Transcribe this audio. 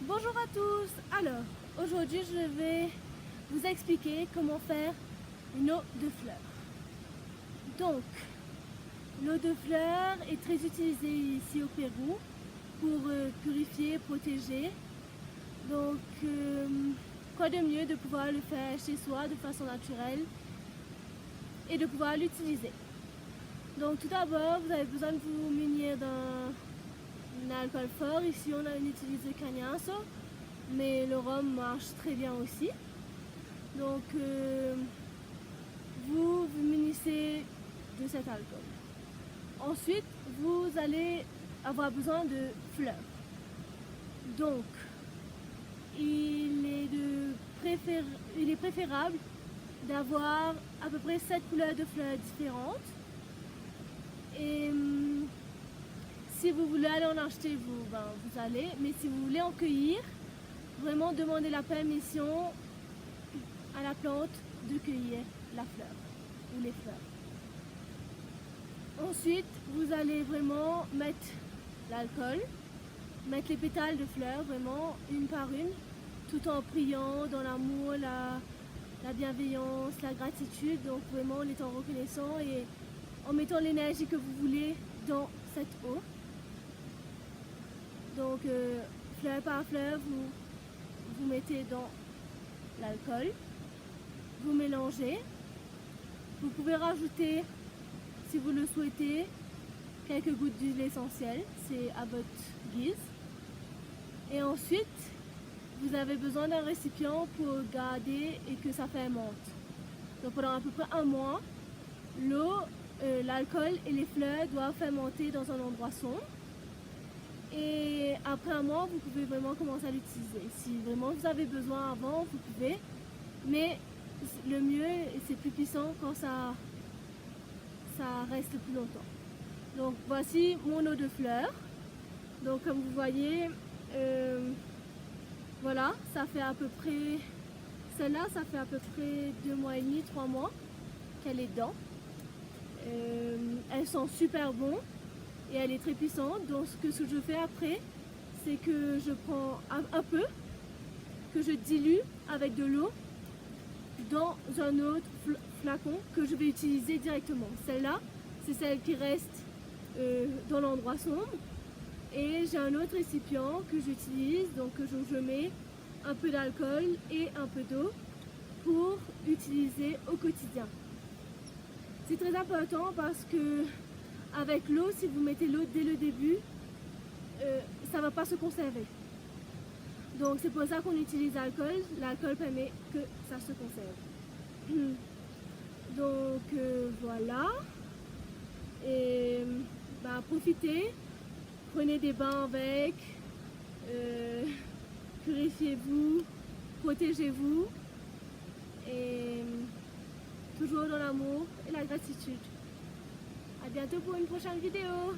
Bonjour à tous. Alors, aujourd'hui je vais vous expliquer comment faire une eau de fleurs. Donc, l'eau de fleurs est très utilisée ici au Pérou pour purifier, protéger. Donc, quoi de mieux de pouvoir le faire chez soi de façon naturelle et de pouvoir l'utiliser. Donc, tout d'abord, vous avez besoin de vous munir d'un alcool fort. Ici, on utilise le Cañazo, mais le rhum marche très bien aussi. Donc, vous vous munissez de cet alcool. Ensuite, vous allez avoir besoin de fleurs. Donc, il est préférable d'avoir à peu près 7 couleurs de fleurs différentes. Et si vous voulez aller en acheter, vous allez. Mais si vous voulez en cueillir, vraiment demandez la permission à la plante de cueillir la fleur ou les fleurs. Ensuite, vous allez vraiment mettre l'alcool, mettre les pétales de fleurs vraiment une par une, tout en priant dans l'amour, la bienveillance, la gratitude, donc vraiment en étant reconnaissant et en mettant l'énergie que vous voulez dans cette eau. Donc, fleur par fleur, vous mettez dans l'alcool, vous mélangez. Vous pouvez rajouter, si vous le souhaitez, quelques gouttes d'huile essentielle, c'est à votre guise. Et ensuite, vous avez besoin d'un récipient pour garder et que ça fermente. Donc pendant à peu près un mois, l'eau, l'alcool et les fleurs doivent fermenter dans un endroit sombre. Et après un mois, vous pouvez vraiment commencer à l'utiliser. Si vraiment vous avez besoin avant, vous pouvez. Mais le mieux, et c'est plus puissant quand ça reste plus longtemps. Donc voici mon eau de fleurs. Donc comme vous voyez, voilà, ça fait à peu près, celle-là, ça fait à peu près 2 mois et demi, 3 mois qu'elle est dedans. Elle sent super bon et elle est très puissante. Donc ce que je fais après, c'est que je prends un peu, que je dilue avec de l'eau dans un autre flacon que je vais utiliser directement. Celle-là, c'est celle qui reste dans l'endroit sombre. Et j'ai un autre récipient que j'utilise, donc je mets un peu d'alcool et un peu d'eau pour utiliser au quotidien. C'est très important parce que avec l'eau, si vous mettez l'eau dès le début, ça ne va pas se conserver. Donc c'est pour ça qu'on utilise l'alcool. L'alcool permet que ça se conserve. Donc voilà. Et profitez, prenez des bains avec, purifiez-vous, protégez-vous et toujours dans l'amour et la gratitude. À bientôt pour une prochaine vidéo.